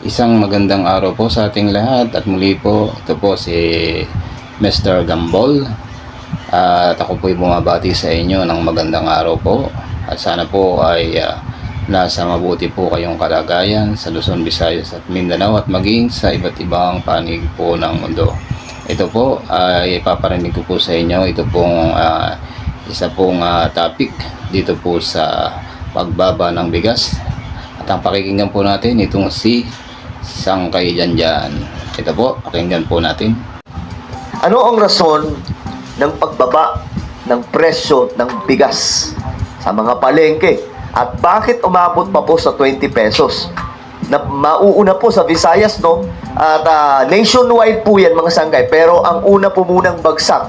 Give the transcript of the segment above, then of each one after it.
Isang magandang araw po sa ating lahat at muli po ito po si Mr. Gambol at ako po'y bumabati sa inyo ng magandang araw po at sana po ay nasa mabuti po kayong kalagayan sa Luzon, Visayas at Mindanao at maging sa iba't ibang panig po ng mundo. Ito po ay ipaparinig ko po sa inyo, ito pong isa pong topic dito po sa pagbaba ng bigas at ang pakikinggan po natin itong si Sangkay Janjan. Ito po, pakinggan po natin. Ano ang rason ng pagbaba ng presyo ng bigas sa mga palengke? At bakit umabot pa po sa 20 pesos? Na mauuna po sa Visayas, no? At nationwide po yan, mga sangkay. Pero ang una po munang bagsak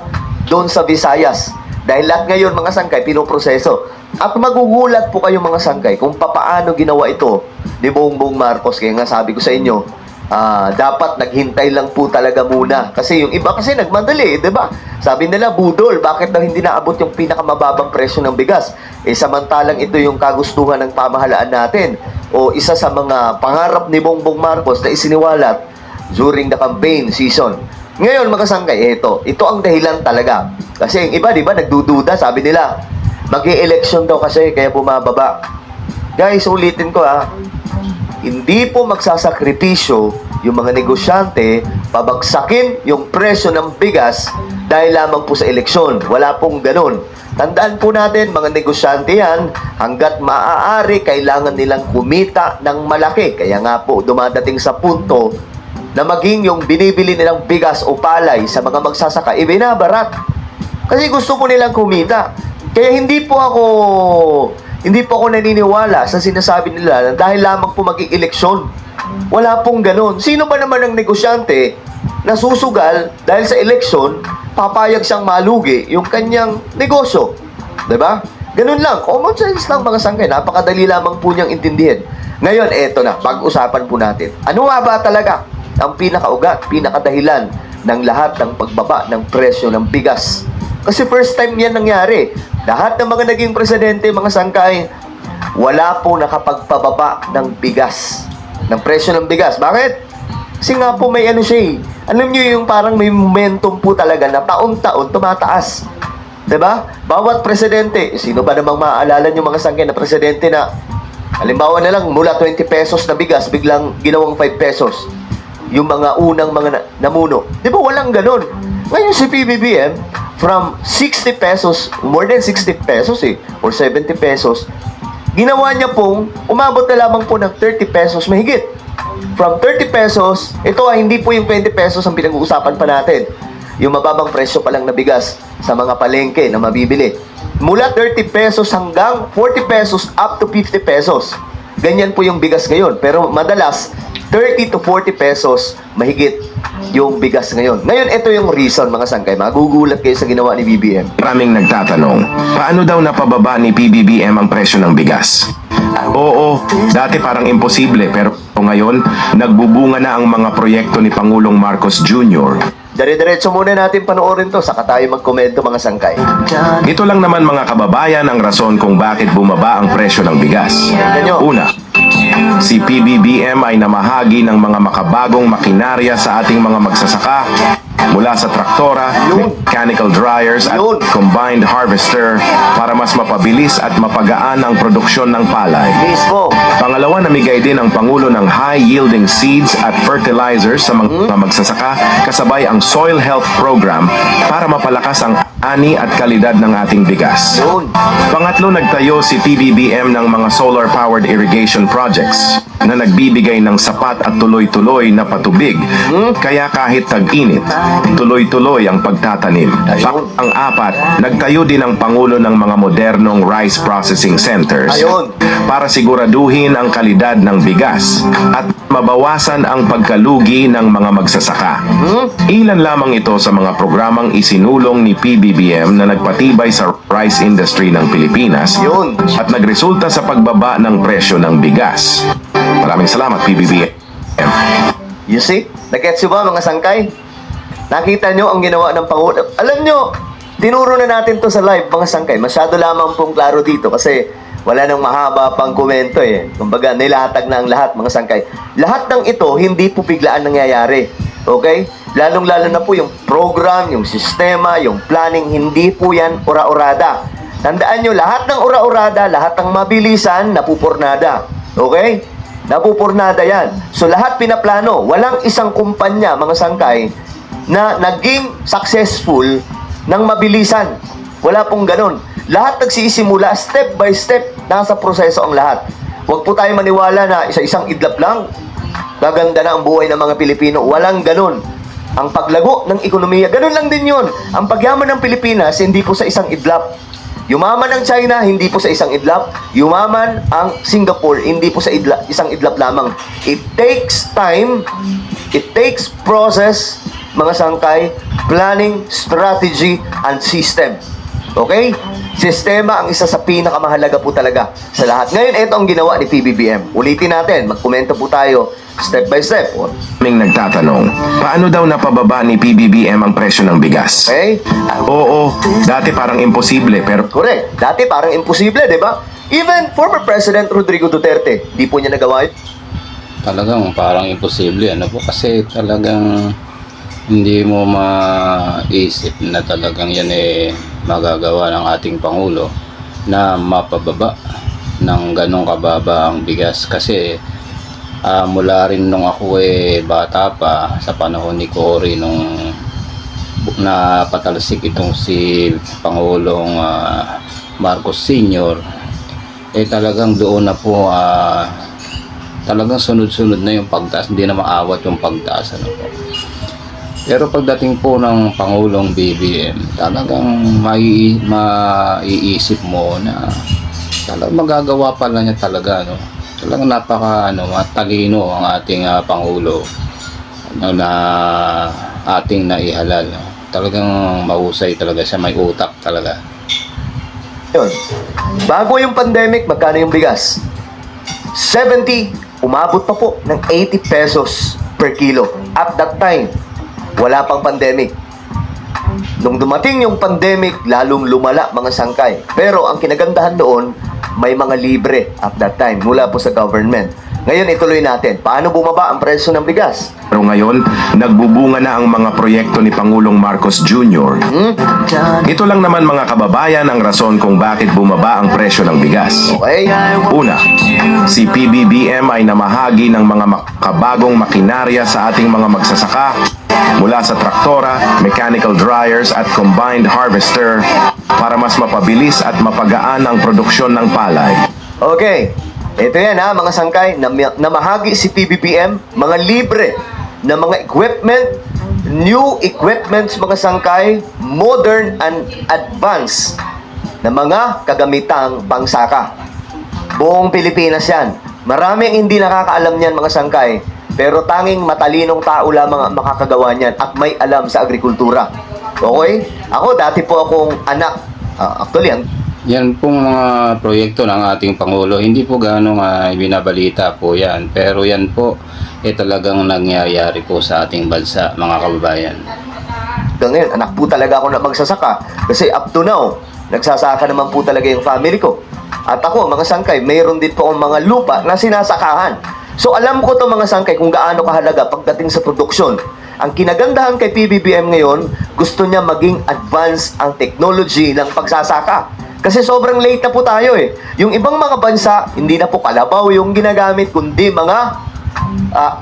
doon sa Visayas. Dahil lahat ngayon, mga sangkay, pinoproseso. At magugulat po kayo, mga sangkay, kung papaano ginawa ito ni Bongbong Marcos. Kaya nga sabi ko sa inyo, dapat naghintay lang po talaga muna. Kasi yung iba kasi nagmadali, di ba? Sabi nila, budol, bakit daw hindi naabot yung pinakamababang presyo ng bigas? Samantalang ito yung kagustuhan ng pamahalaan natin. O isa sa mga pangarap ni Bongbong Marcos na isiniwalat during the campaign season. Ngayon, mga sangkay, ito ang dahilan talaga. Kasi yung iba, di ba, nagdududa, sabi nila, mag-e-election daw kasi, kaya bumababa. Guys, ulitin ko hindi po magsasakripisyo yung mga negosyante pabagsakin yung presyo ng bigas dahil lamang po sa eleksyon. Wala pong ganun. Tandaan po natin, mga negosyante yan, hanggat maaari, kailangan nilang kumita ng malaki. Kaya nga po, dumadating sa punto na maging yung binibili nilang bigas o palay sa mga magsasaka, ibinabarat. Kasi gusto po nilang kumita. Kaya hindi po ako naniniwala sa sinasabi nila na dahil lamang po mag-eleksyon. Wala pong ganun. Sino ba naman ang negosyante na susugal dahil sa eleksyon, papayag siyang malugi yung kanyang negosyo? Diba? Ganun lang. Common sense lang, mga sangkay. Napakadali lamang po niyang intindihin. Ngayon, eto na. Pag-usapan po natin. Ano nga ba talaga ang pinakaugat, pinakadahilan ng lahat ng pagbaba ng presyo ng bigas? Kasi first time yan nangyari. Lahat ng mga naging presidente, mga sangkay, wala po nakapagpababa ng bigas. Ng presyo ng bigas. Bakit? Kasi nga po may alam nyo yung parang may momentum po talaga na taon-taon tumataas. Diba? Bawat presidente, sino ba namang maaalala nyo, mga sangkay, na presidente na halimbawa na lang mula 20 pesos na bigas, biglang ginawang 5 pesos. Yung mga unang mga namuno. Di ba walang ganun? Ngayon si PBBM, from 60 pesos, more than 60 pesos or 70 pesos, ginawa niya pong umabot na lamang po ng 30 pesos mahigit. From 30 pesos, ito hindi po yung 20 pesos ang pinag-uusapan pa natin. Yung mababang presyo pa lang na bigas sa mga palengke na mabibili. Mula 30 pesos hanggang 40 pesos up to 50 pesos. Ganyan po yung bigas ngayon. Pero madalas, 30 to 40 pesos mahigit yung bigas ngayon. Ngayon, ito yung reason, mga sangkay. Magugulat kayo sa ginawa ni BBM. Maraming nagtatanong, paano daw napababa ni PBBM ang presyo ng bigas? Oo, dati parang imposible, pero ngayon, nagbubunga na ang mga proyekto ni Pangulong Marcos Jr. Dire-diretso muna natin panoorin to, saka tayo magkomento, mga sangkay. Ito lang naman, mga kababayan, ang rason kung bakit bumaba ang presyo ng bigas. Una, si PBBM ay namahagi ng mga makabagong makinarya sa ating mga magsasaka mula sa traktora, mechanical dryers at combined harvester para mas mapabilis at mapagaan ang produksyon ng palay. Pangalawa, namigay din ang Pangulo ng high-yielding seeds at fertilizers sa mga magsasaka kasabay ang Soil Health Program para mapalakas ang ani at kalidad ng ating bigas. Pangatlo, nagtayo si PBBM ng mga solar-powered irrigation projects na nagbibigay ng sapat at tuloy-tuloy na patubig. Kaya kahit tag-init, tuloy-tuloy ang pagtatanim. Ang apat, nagtayo din ang Pangulo ng mga modernong rice processing centers para siguraduhin ang kalidad ng bigas at mabawasan ang pagkalugi ng mga magsasaka. Ilan lamang ito sa mga programang isinulong ni PBBM na nagpatibay sa rice industry ng Pilipinas at nagresulta sa pagbaba ng presyo ng bigas. Maraming salamat, PBBM. You see? Nag-gets ba, mga sangkay? Nakita nyo ang ginawa ng Pangulo. Alam nyo, tinuro na natin to sa live, mga sangkay. Masyado lamang pong klaro dito kasi Wala nang mahaba pang komento eh. Kumbaga, nilatag na ang lahat, mga sangkay. Lahat ng ito, hindi po biglaan nangyayari. Okay? Lalong-lalo na po yung program, yung sistema, yung planning, hindi po yan ura-urada. Tandaan nyo, lahat ng ura-urada, lahat ng mabilisan, napupurnada. Okay? Napupurnada yan. So, lahat pinaplano. Walang isang kumpanya, mga sangkay, na naging successful ng mabilisan. Wala pong ganun. Lahat nagsisimula, step by step, nasa proseso ang lahat. Huwag po tayo maniwala na isa-isang idlap lang, gaganda na ang buhay ng mga Pilipino. Walang ganun. Ang paglago ng ekonomiya, ganun lang din yun. Ang pagyaman ng Pilipinas, hindi po sa isang idlap. Yumaman ang China, hindi po sa isang idlap. Yumaman ang Singapore, hindi po sa isang idlap lamang. It takes time, it takes process, mga sangkay, planning, strategy, and system. Okay? Sistema ang isa sa pinakamahalaga po talaga sa lahat. Ngayon, ito ang ginawa ni PBBM. Ulitin natin, magkomento po tayo step by step. Ming nagtatanong, paano daw napababa ni PBBM ang presyo ng bigas? Okay? Oo, dati parang imposible pero Correct. Dati parang imposible, di ba? Even former President Rodrigo Duterte, di po niya nagawa yun. Talagang parang imposible, ano po, kasi talagang hindi mo maisip na talagang yan magagawa ng ating Pangulo na mapababa ng ganong kababa ang bigas. Kasi mula rin nung ako bata pa, sa panahon ni Cory, nung napatalsik itong si Pangulong Marcos Sr., talagang doon na po talagang sunod-sunod na yung pagtaas, hindi na maawat yung pagtaas, ano po. Pero pagdating po ng Pangulong BBM, talagang maiisip mo na talagang magagawa pala niya talaga, no? Talagang matalino ang ating Pangulo na ating naihalal, no? Talagang mahusay talaga siya, may utak talaga. Yun. Bago yung pandemic, magkano yung bigas? 70, umabot pa po ng 80 pesos per kilo. At that time, wala pang pandemic. Nung dumating yung pandemic, lalong lumala, mga sangkay. Pero ang kinagandahan doon, may mga libre at that time mula po sa government. Ngayon, ituloy natin. Paano bumaba ang presyo ng bigas? pero ngayon nagbubunga na ang mga proyekto ni Pangulong Marcos Jr. Ito lang naman mga kababayan ang rason kung bakit bumaba ang presyo ng bigas. Okay? Una, si PBBM ay namahagi ng mga makabagong makinarya sa ating mga magsasaka mula sa traktora, mechanical dryers at combined harvester para mas mapabilis at mapagaan ang produksyon ng palay. Okay. Ito yan ha, mga sangkay. Namahagi si PBBM, mga libre na mga equipment, new equipments, mga sangkay, modern and advanced na mga kagamitang pangsaka. Buong Pilipinas yan. Maraming hindi nakakaalam niyan, mga sangkay. Pero tanging matalinong tao lamang ang makakagawa niyan at may alam sa agrikultura. Okay? Ako, dati po akong anak. Actually, yan pong mga proyekto ng ating Pangulo, hindi po gano'ng binabalita po yan. Pero yan po, talagang nangyayari po sa ating bansa, mga kababayan. ngayon, anak po talaga ako na magsasaka. Kasi up to now, nagsasaka naman po talaga yung family ko. At ako, mga sangkay, mayroon din po akong mga lupa na sinasakahan. So alam ko to mga sangkay kung gaano kahalaga pagdating sa produksyon. Ang kinagandahan kay PBBM ngayon, gusto niya maging advanced ang technology ng pagsasaka. Kasi sobrang late na po tayo eh. Yung ibang mga bansa, hindi na po kalabaw yung ginagamit, kundi mga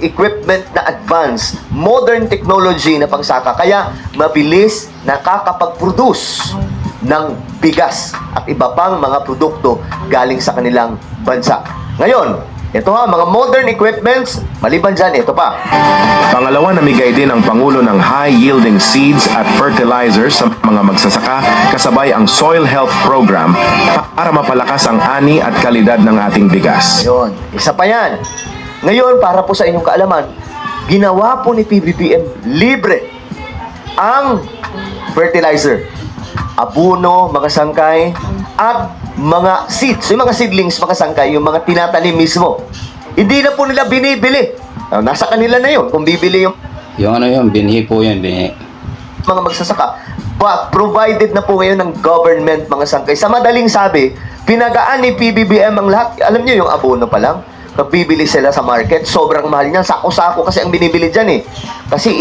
equipment na advanced, modern technology na pangsaka. Kaya mabilis nakakapag-produce ng bigas at iba pang mga produkto galing sa kanilang bansa. Ngayon, ito ha, mga modern equipments, maliban dyan, ito pa. Pangalawa, namigay din ang Pangulo ng high-yielding seeds at fertilizers sa mga magsasaka kasabay ang Soil Health Program para mapalakas ang ani at kalidad ng ating bigas. Ngayon, isa pa yan. Ngayon, para po sa inyong kaalaman, ginawa po ni PBBM libre ang fertilizer, abono, mga sangkay, at mga seeds, yung mga seedlings, mga sangkay, yung mga tinatanim mismo. Hindi na po nila binibili. Nasa kanila na yun. Kung bibili yung Binhi po yan, binhi. mga magsasaka. But provided na po ngayon ng government, mga sangkay. Sa madaling sabi, Pinagaan ni PBBM ang lahat. Alam niyo yung abono pa lang, bibili sila sa market, sobrang mahal niyan, sako-sako kasi ang binibili dyan eh. Kasi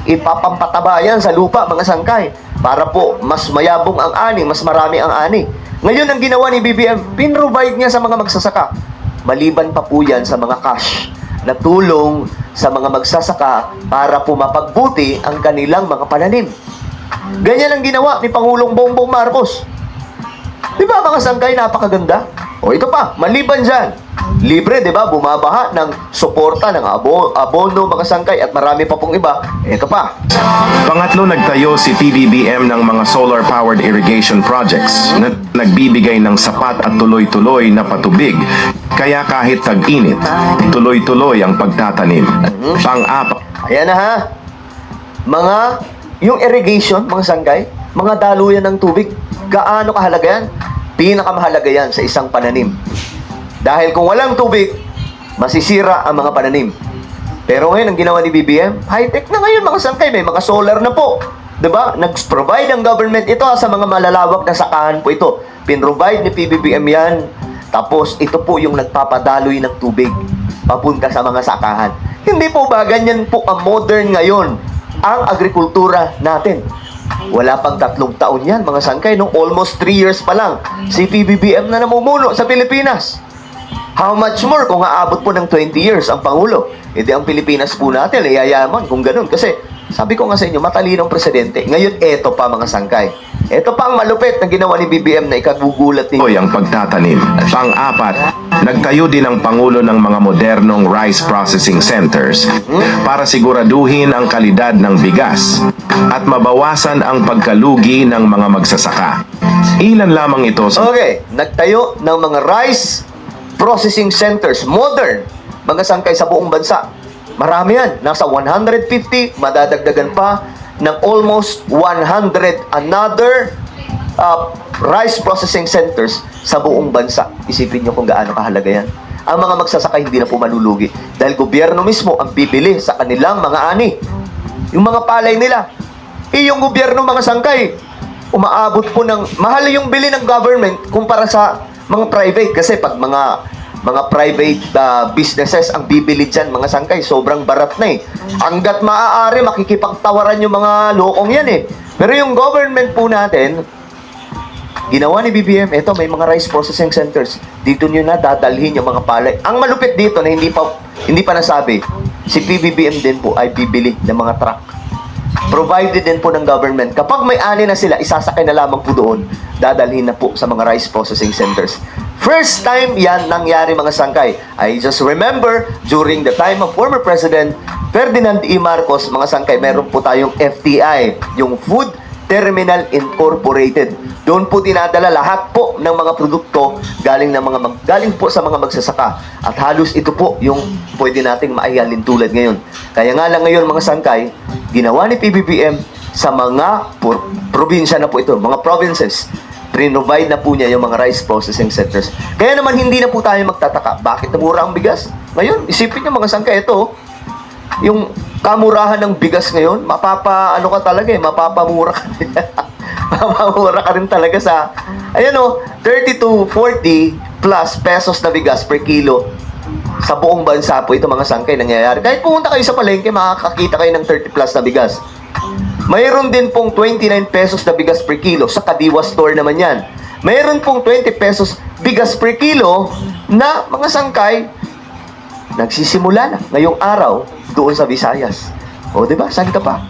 ipapampataba yan sa lupa, mga sangkay, para po mas mayabong ang ani, mas marami ang ani. Ngayon ang ginawa ni BBM, pinrovide niya sa mga magsasaka. Maliban pa po yan sa mga cash na tulong sa mga magsasaka para po mapagbuti ang kanilang mga pananim. Ganyan ang ginawa ni Pangulong Bongbong Marcos. Di ba mga sangkay, napakaganda? O ito pa, maliban dyan, libre, di ba? Bumabaha ng suporta ng abono, mga sangkay, at marami pa pong iba. Ito pa. Pangatlo, nagtayo si PBBM ng mga solar-powered irrigation projects na nagbibigay ng sapat at tuloy-tuloy na patubig. Kaya kahit tag-init, tuloy-tuloy ang pagtatanim. Pang-apat, Ayan na ha. Yung irrigation, mga sangkay, mga daluyan ng tubig, gaano kahalaga yan? Pinakamahalaga yan sa isang pananim. Dahil kung walang tubig, masisira ang mga pananim. Pero ngayon, ang ginawa ni BBM, high-tech na ngayon mga sangkay, may mga solar na po. Diba? Nag-provide ang government ito sa mga malalawak na sakahan po ito. Pin-provide ni PBBM yan. Tapos, ito po yung nagpapadaloy ng tubig papunta sa mga sakahan. Hindi po ba ganyan po ang modern ngayon ang agrikultura natin? Wala pang 3 taon yan, mga sangkay, nung almost 3 years pa lang, si PBBM na namumuno sa Pilipinas. How much more kung aabot po ng 20 years ang Pangulo? Hindi ang Pilipinas po natin, yayaman kung ganun. Kasi, sabi ko nga sa inyo, matalinong presidente. Ngayon, eto pa mga sangkay. Eto pa ang malupit na ginawa ni BBM na ikagugulat ninyo. ang pagtatanim. Pang-apat, nagtayo din ang Pangulo ng mga modernong rice processing centers para siguraduhin ang kalidad ng bigas at mabawasan ang pagkalugi ng mga magsasaka. Ilan lamang ito sa Okay, nagtayo ng mga rice processing centers, modern, mga sangkay sa buong bansa. Marami yan. Nasa 150, madadagdagan pa ng almost 100 another rice processing centers sa buong bansa. Isipin nyo kung gaano kahalaga yan. Ang mga magsasaka hindi na po malulugi dahil gobyerno mismo ang bibili sa kanilang mga ani. Yung mga palay nila. Yung gobyerno, mga sangkay, umaabot po ng mahal yung bili ng government kumpara sa mga private. Kasi pag mga private businesses ang bibili dyan, mga sangkay, sobrang barat na eh. Hanggat maaari, makikipagtawaran yung mga lokong yan eh. Pero yung government po natin, ginawa ni BBM, eto may mga rice processing centers. Dito nyo na dadalhin yung mga palay. Ang malupit dito na hindi pa nasabi, si PBBM din po ay bibili ng mga truck. Provided din po ng government. Kapag may ani na sila, isasakay na lamang po doon, dadalhin na po sa mga rice processing centers. First time yan nangyari, mga sangkay. I just remember, during the time of former President Ferdinand E. Marcos, mga sangkay, meron po tayong FTI, yung Food Terminal Incorporated. Doon po dinadala lahat po ng mga produkto galing po sa mga magsasaka. At halos ito po yung pwede nating maihalin tulad ngayon. Kaya nga lang ngayon, mga sangkay, ginawa ni PBBM sa mga probinsya na po ito, mga provinces. Provide na po niya yung mga rice processing centers. Kaya naman hindi na po tayo magtataka. Bakit namura ang bigas? Ngayon, isipin niyo, mga sangkay, ito, yung kamurahan ng bigas ngayon, mapapamura ka rin. Mapapamura ka rin talaga sa, 30 to 40 plus pesos na bigas per kilo sa buong bansa po ito, mga sangkay, nangyayari. Kahit pumunta kayo sa palengke, makakakita kayo ng 30 plus na bigas. Mayroon din pong 29 pesos na bigas per kilo. Sa Kadiwa store naman yan. Mayroon pong 20 pesos bigas per kilo na, mga sangkay, nagsisimula na ngayong araw doon sa Visayas. O, diba? Saan ka pa?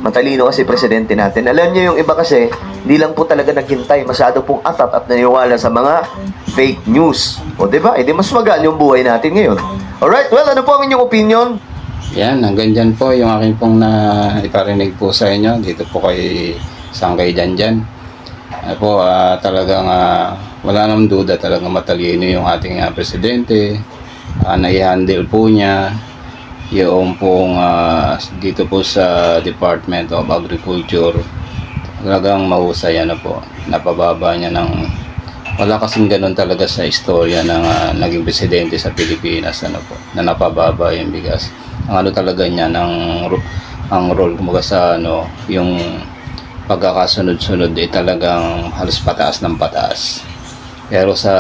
Matalino kasi presidente natin. Alam niyo, yung iba kasi, hindi lang po talaga naghintay. Masyado pong atat at naniwala sa mga fake news. O, diba? E di mas magaan yung buhay natin ngayon. Alright, well, ano po ang inyong opinion? Yan, hanggang dyan po yung akin pong iparinig po sa inyo dito po kay Sangkay Janjan. Talagang wala namang duda, talagang matalino yung ating presidente. Nai-handle po niya yung pong dito po sa Department of Agriculture. Talagang mahusay po. Napababa niya ng wala kasing ganun talaga sa istorya ng naging presidente sa Pilipinas na napababa yung bigas. Ang talaga niya ang role kumbaga sa yung pagkakasunod-sunod talagang halos pataas ng pataas. Pero sa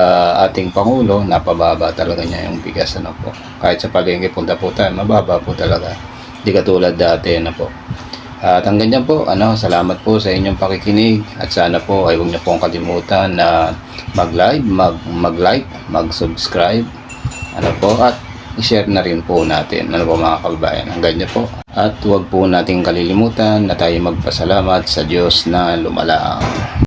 ating Pangulo, napababa talaga niya yung bigas, ano po. Kahit sa palengke punta po tayo, mababa po talaga. Di katulad dati, ano po. At hanggang dyan po, salamat po sa inyong pakikinig. At sana po ay huwag niyo pong kalimutan na mag-like, mag-subscribe. At i-share na rin po natin, mga kababayan. Hanggang dyan po. At huwag po nating kalilimutan na tayo magpasalamat sa Diyos na lumalaang.